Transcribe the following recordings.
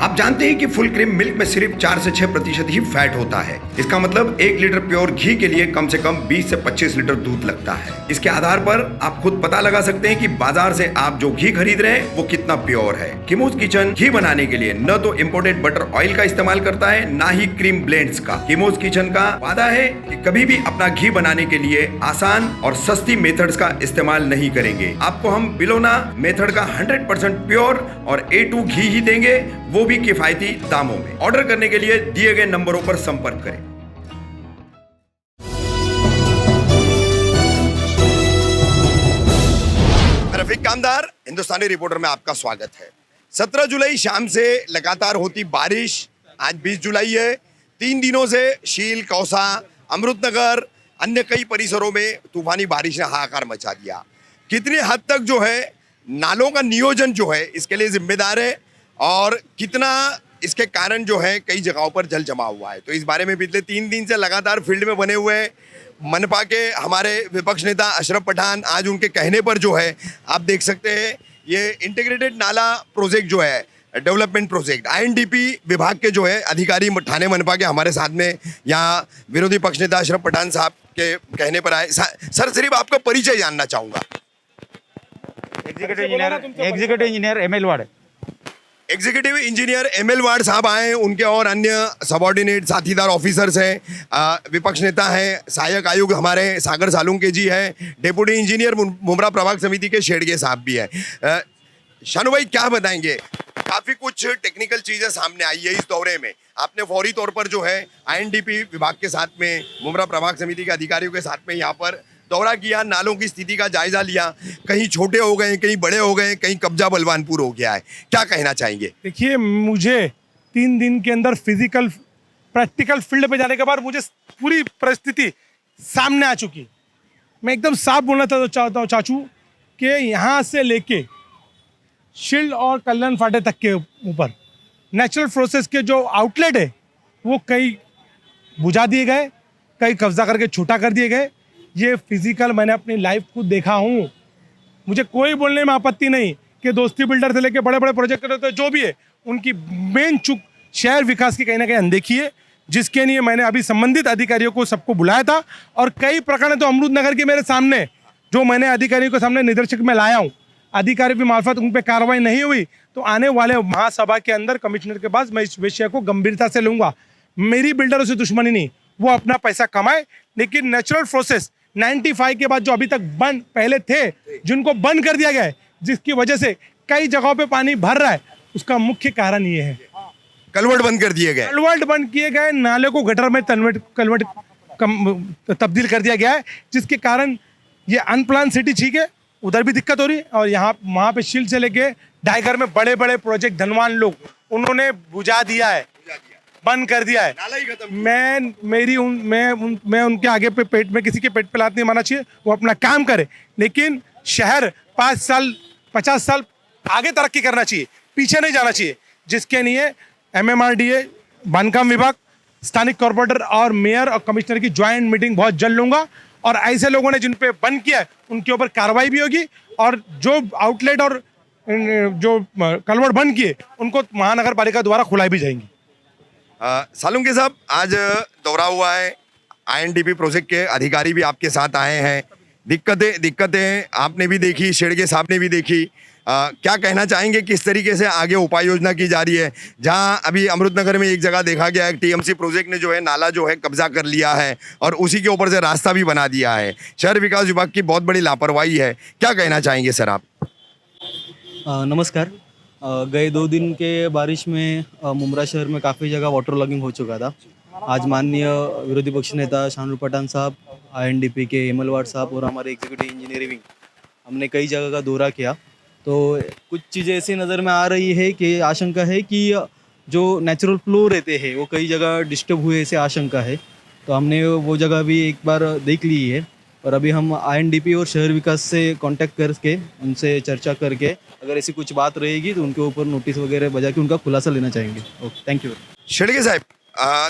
आप जानते हैं कि फुल क्रीम मिल्क में सिर्फ 4 से 6% ही फैट होता है। इसका मतलब 1 लीटर प्योर घी के लिए कम से कम 20 से 25 लीटर दूध लगता है। इसके आधार पर आप खुद पता लगा सकते हैं कि बाजार से आप जो घी खरीद रहे हैं वो कितना प्योर है। किमोज किचन घी बनाने के लिए न तो इम्पोर्टेड बटर ऑयल का इस्तेमाल करता है, ना ही क्रीम ब्लेंड्स का। किमोज किचन का वादा है कि कभी भी अपना घी बनाने के लिए आसान और सस्ती मेथड्स का इस्तेमाल नहीं करेंगे। आपको हम बिलोना मेथड का 100% प्योर और A2 घी ही देंगे, वो भी किफायती दामों में। ऑर्डर करने के लिए दिए गए नंबरों पर संपर्क करें। रफीक कामदार, हिंदुस्तानी रिपोर्टर में आपका स्वागत है। 17 जुलाई शाम से लगातार होती बारिश, आज 20 जुलाई है। 3 दिनों से शील, कौसा, अमृतनगर, अन्य कई परिसरों में तूफानी बारिश ने हाहाकार मचा दिया। कितनी हद तक जो है नालों का नियोजन जो है इसके लिए जिम्मेदार है और कितना इसके कारण जो है कई जगहों पर जल जमा हुआ है, तो इस बारे में पिछले 3 दिन से लगातार फील्ड में बने हुए मनपा के हमारे विपक्ष नेता अशरफ पठान, आज उनके कहने पर जो है आप देख सकते हैं ये इंटीग्रेटेड नाला प्रोजेक्ट जो है, डेवलपमेंट प्रोजेक्ट, INDP विभाग के जो है अधिकारी थाने मनपा के हमारे साथ में यहाँ विरोधी पक्ष नेता अशरफ पठान साहब के कहने पर आए। सर, सिर्फ आपका परिचय जानना चाहूँगा। Executive engineer ML ward. Executive engineer ML ward साहब आए, उनके और अन्य सबॉर्डिनेट साथीदार ऑफिसर्स हैं, विपक्ष नेता हैं, सहायक आयुक्त हमारे सागर सालुंके जी हैं, डेप्यूटी इंजीनियर मुमरा प्रभाग समिति के शेड़गे साहब भी हैं। शानू भाई, क्या बताएंगे? काफ़ी कुछ टेक्निकल चीज़ें सामने आई है इस दौरे में। आपने फौरी तौर पर जो है INDP विभाग के साथ में, मुमरा प्रभाग समिति के अधिकारियों के साथ में यहाँ पर दौरा किया, नालों की स्थिति का जायजा लिया। कहीं छोटे हो गए, कहीं बड़े हो गए, कहीं कब्जा बलवानपुर हो गया है। क्या कहना चाहेंगे? देखिए, मुझे 3 दिन के अंदर फिजिकल प्रैक्टिकल फील्ड पे जाने के बाद मुझे पूरी परिस्थिति सामने आ चुकी। मैं एकदम साफ बोलना चाहता हूँ चाचू कि यहाँ से लेके शील्ड और कल्याण फाटे तक के ऊपर नेचुरल प्रोसेस के जो आउटलेट है वो कई बुझा दिए गए, कई कब्जा करके छोटा कर दिए गए। ये फिजिकल मैंने अपनी लाइफ को देखा हूँ। मुझे कोई बोलने में आपत्ति नहीं कि दोस्ती बिल्डर से लेके बड़े बड़े प्रोजेक्ट करते जो भी है, उनकी मेन चूक शहर विकास की कहीं ना कहीं अनदेखी है, जिसके लिए मैंने अभी संबंधित अधिकारियों को सबको बुलाया था। और कई प्रकरण तो अमृतनगर के मेरे सामने जो मैंने अधिकारियों के सामने निदर्शक में लाया हूँ, अधिकारी की मार्फत उन पर कार्रवाई नहीं हुई तो आने वाले महासभा के अंदर कमिश्नर के पास मैं इस विषय को गंभीरता से लूँगा। मेरी बिल्डरों से दुश्मनी नहीं, वो अपना पैसा कमाए, लेकिन नेचुरल प्रोसेस 95 के बाद जो अभी तक बंद पहले थे, जिनको बंद कर दिया गया है, जिसकी वजह से कई जगहों पे पानी भर रहा है, उसका मुख्य कारण ये है। कलवर्ट बंद कर दिए गए, कलवर्ट बंद किए गए, नाले को गटर में कलवर्ट तब्दील कर दिया गया है, जिसके कारण ये अनप्लान सिटी ठीक है, उधर भी दिक्कत हो रही है। और यहाँ वहाँ पे शील्ड से लेके डाइगर में बड़े बड़े प्रोजेक्ट धनवान लोग उन्होंने बुझा दिया है, बंद कर दिया है। मैं उनके आगे पे पेट में किसी के पेट पे लात नहीं मारना चाहिए, वो अपना काम करे, लेकिन शहर 5 साल 50 साल आगे तरक्की करना चाहिए, पीछे नहीं जाना चाहिए, जिसके लिए MMRDA, बांधकाम विभाग, स्थानिक कॉर्पोरेटर और मेयर और कमिश्नर की ज्वाइंट मीटिंग बहुत जल्द लूँगा। और ऐसे लोगों ने जिन पे बंद किया है उनके ऊपर कार्रवाई भी होगी, और जो आउटलेट और जो कलवर्ट बंद किए उनको महानगर पालिका द्वारा खुलाई भी जाएंगी। सालुंके साहब, आज दौरा हुआ है, INDP प्रोजेक्ट के अधिकारी भी आपके साथ आए हैं। दिक्कतें आपने भी देखी, शेड़गे साहब ने भी देखी। क्या कहना चाहेंगे, किस तरीके से आगे उपाय योजना की जा रही है? जहां अभी अमृतनगर में एक जगह देखा गया है, TMC प्रोजेक्ट ने जो है नाला जो है कब्जा कर लिया है और उसी के ऊपर से रास्ता भी बना दिया है। शहर विकास विभाग की बहुत बड़ी लापरवाही है। क्या कहना चाहेंगे सर आप? नमस्कार। गए 2 दिन के बारिश में मुमरा शहर में काफ़ी जगह वाटर लॉगिंग हो चुका था। आज माननीय विरोधी पक्ष नेता शानू पठान साहब, INDP के ML वार्ड साहब और हमारे एग्जीक्यूटिव इंजीनियरिंग, हमने कई जगह का दौरा किया। तो कुछ चीज़ें ऐसी नज़र में आ रही है कि आशंका है कि जो नेचुरल फ्लो रहते हैं वो कई जगह डिस्टर्ब हुए, ऐसे आशंका है। तो हमने वो जगह भी एक बार देख ली है और अभी हम INDP और शहर विकास से कांटेक्ट करके उनसे चर्चा करके अगर ऐसी कुछ बात रहेगी तो उनके ऊपर नोटिस वगैरह बजा के उनका खुलासा लेना चाहेंगे। Okay, thank you. शेड़गे साहब,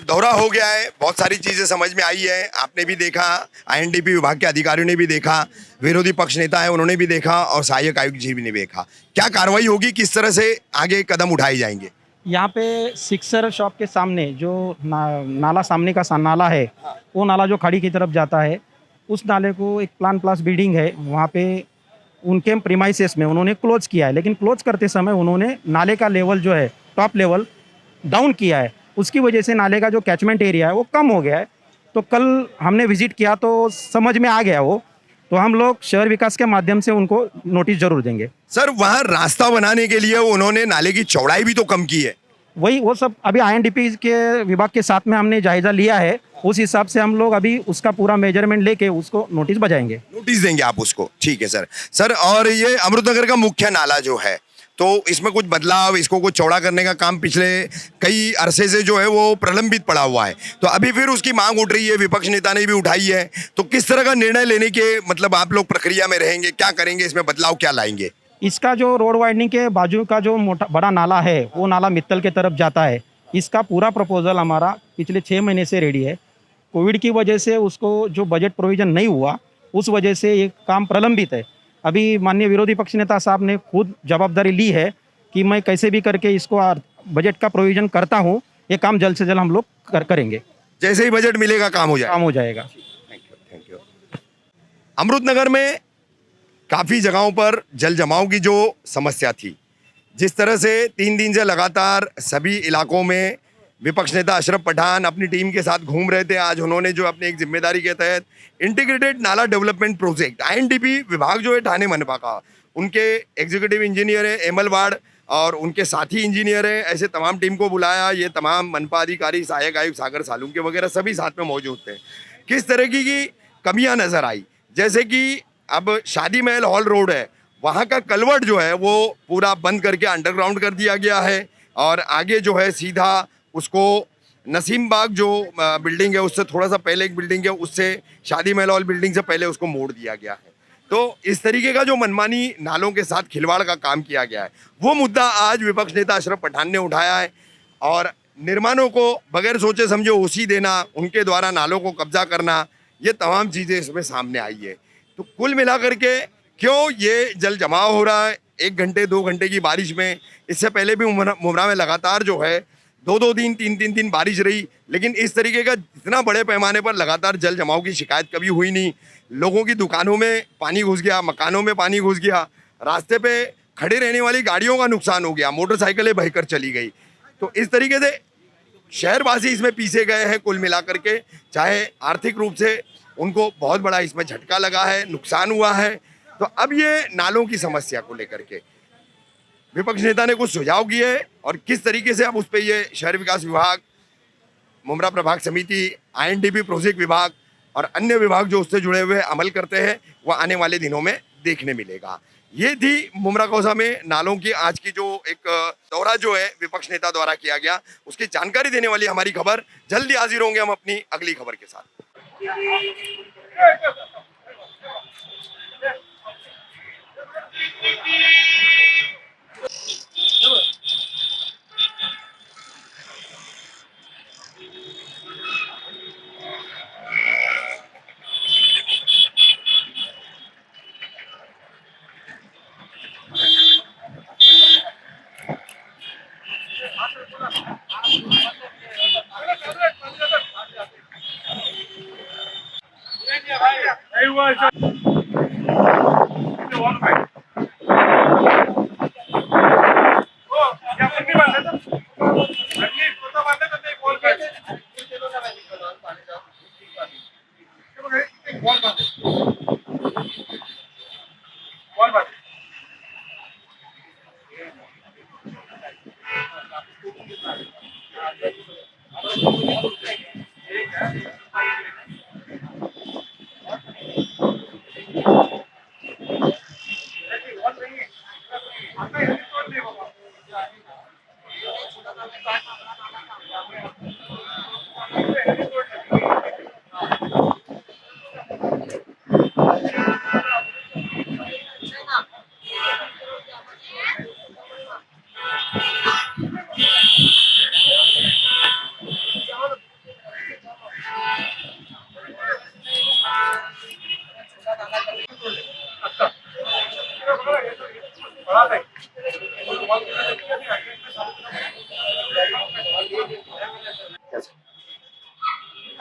दौरा हो गया है, बहुत सारी चीज़ें समझ में आई है, आपने भी देखा, INDP विभाग के अधिकारियों ने भी देखा, विरोधी पक्ष नेता है उन्होंने भी देखा और सहायक आयुक्त जी भी ने देखा। क्या कार्रवाई होगी, किस तरह से आगे कदम उठाए जाएंगे? यहाँ पे सिक्सर शॉप के सामने जो नाला सामने का नाला है, वो नाला जो खाड़ी की तरफ जाता है, उस नाले को एक प्लान प्लस बिल्डिंग है वहाँ पे उनके प्रीमाइसेस में उन्होंने क्लोज किया है, लेकिन क्लोज करते समय उन्होंने नाले का लेवल जो है टॉप लेवल डाउन किया है। उसकी वजह से नाले का जो कैचमेंट एरिया है वो कम हो गया है। तो कल हमने विजिट किया तो समझ में आ गया वो, तो हम लोग शहर विकास के माध्यम से उनको नोटिस जरूर देंगे। सर वहाँ रास्ता बनाने के लिए उन्होंने नाले की चौड़ाई भी तो कम की है। वही वो सब अभी आईएनडीपी के विभाग के साथ में हमने जायजा लिया है, उस हिसाब से हम लोग अभी उसका पूरा मेजरमेंट लेके उसको नोटिस बजाएंगे। नोटिस देंगे आप उसको, ठीक है सर। सर और ये अमृतनगर का मुख्य नाला जो है, तो इसमें कुछ बदलाव, इसको कुछ चौड़ा करने का काम पिछले कई अरसे से जो है वो प्रलंबित पड़ा हुआ है, तो अभी फिर उसकी मांग उठ रही है, विपक्ष नेता ने भी उठाई है, तो किस तरह का निर्णय लेने के मतलब आप लोग प्रक्रिया में रहेंगे, क्या करेंगे, इसमें बदलाव क्या लाएंगे? इसका जो रोड वाइडनिंग के बाजू का जो मोटा बड़ा नाला है वो नाला मित्तल के तरफ जाता है, इसका पूरा प्रपोजल हमारा पिछले 6 महीने से रेडी है। कोविड की वजह से उसको जो बजट प्रोविज़न नहीं हुआ, उस वजह से ये काम प्रलंबित है। अभी माननीय विरोधी पक्ष नेता साहब ने खुद जवाबदारी ली है कि मैं कैसे भी करके इसको बजट का प्रोविज़न करता हूँ, ये काम जल्द से जल्द हम लोग करेंगे। जैसे ही बजट मिलेगा काम हो काम हो जाएगा। Thank you. अमृतनगर में काफ़ी जगहों पर जल जमाव की जो समस्या थी, जिस तरह से 3 दिन से लगातार सभी इलाकों में विपक्ष नेता अशरफ पठान अपनी टीम के साथ घूम रहे थे, आज उन्होंने जो अपनी एक जिम्मेदारी के तहत इंटीग्रेटेड नाला डेवलपमेंट प्रोजेक्ट आईएनडीपी विभाग जो है ठाणे मनपा का, उनके एग्जीक्यूटिव इंजीनियर है एमएल वाड़ और उनके साथी इंजीनियर हैं, ऐसे तमाम टीम को बुलाया। ये तमाम मनपा अधिकारी, सहायक आयुक्त सागर सालुंके वगैरह सभी साथ में मौजूद थे। किस तरह की कमियां नजर आई, जैसे कि अब शादी महल हॉल रोड है, वहाँ का कलवर्ट जो है वो पूरा बंद करके अंडरग्राउंड कर दिया गया है, और आगे जो है सीधा उसको नसीम बाग जो बिल्डिंग है उससे थोड़ा सा पहले एक बिल्डिंग है, उससे शादी महल हॉल बिल्डिंग से पहले उसको मोड़ दिया गया है। तो इस तरीके का जो मनमानी नालों के साथ खिलवाड़ का काम किया गया है, वो मुद्दा आज विपक्ष नेता अशरफ पठान ने उठाया है, और निर्माणों को बगैर सोचे समझे ओसी देना, उनके द्वारा नालों को कब्जा करना, ये तमाम चीज़ें इसमें सामने आई है। तो कुल मिलाकर के क्यों ये जल जमाव हो रहा है 1 घंटे 2 घंटे की बारिश में? इससे पहले भी मुमरा में लगातार जो है 2-2 दिन 3-3 दिन बारिश रही, लेकिन इस तरीके का इतना बड़े पैमाने पर लगातार जल जमाव की शिकायत कभी हुई नहीं। लोगों की दुकानों में पानी घुस गया, मकानों में पानी घुस गया, रास्ते पे खड़े रहने वाली गाड़ियों का नुकसान हो गया, मोटरसाइकिलें बहकर चली गई। तो इस तरीके से शहरवासी इसमें पीछे गए हैं कुल मिलाकर के, चाहे आर्थिक रूप से उनको बहुत बड़ा इसमें झटका लगा है, नुकसान हुआ है। तो अब ये नालों की समस्या को लेकर के विपक्ष नेता ने कुछ सुझाव किए, और किस तरीके से अब उस पर ये शहर विकास विभाग, मुमरा प्रभाग समिति, आईएनडीपी प्रोजेक्ट विभाग और अन्य विभाग जो उससे जुड़े हुए अमल करते हैं, वह आने वाले दिनों में देखने मिलेगा। ये थी मुमरा कौसा में नालों की आज की जो एक दौरा जो है विपक्ष नेता द्वारा किया गया, उसकी जानकारी देने वाली हमारी खबर। जल्दी हाजिर होंगे हम अपनी अगली खबर के साथ।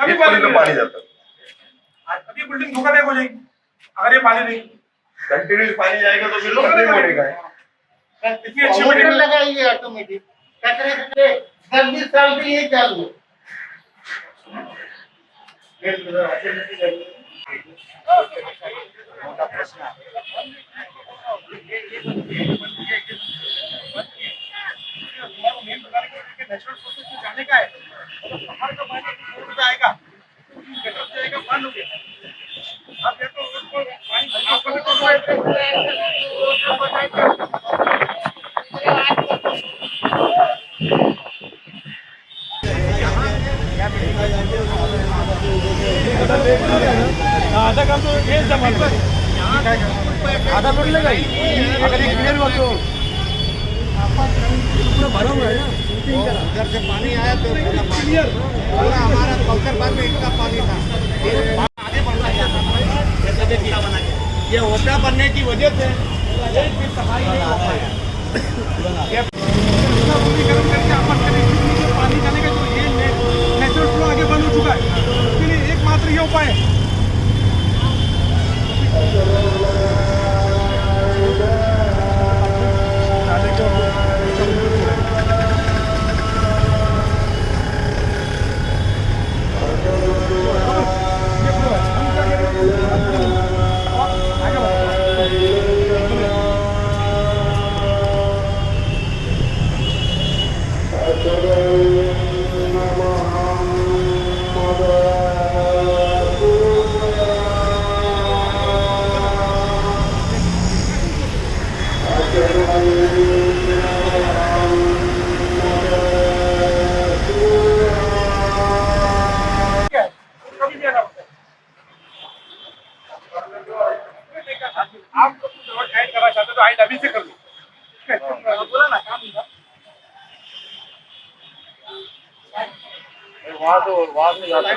अभी पानी इथपर्यंत पाणी जातं अभी बिल्डिंग धोखादायक हो जाएगी अगर ये पानी नहीं कंटिन्यूस पानी जाएगा तो फिर तकलीफ होने का है इतनी अच्छी मोटर बिल्डिंग लगाएंगे ऑटोमेटिक कचरे से 10-20 साल से ये चालू है नेचुरल प्रोसेस में जाने का है तो बाहर का पानी रोड पे आएगा गटर से आएगा बंद हो गया अब ये तो रोड पर पानी आधा काम तो ये जमाल आधा लोड लेगा अगर एक क्लियर हुआ तो भरा हुआ है ना उधर से पानी आया तो पूरा हमारा कौशल बाग में इतना पानी था आगे बढ़ रहा है ये ओटा बनने की वजह से सफाई नहीं हो पाई गर्म करके आपस कनेक्टिविटी जो पानी जाने का जो ये नेचुरल फ्लो आगे बंद हो चुका है उसके लिए एकमात्र ये उपाय है आप ऐड करना चाहते हो तो ऐड अभी से कर लो बोला ना काम वहाँ से जाता है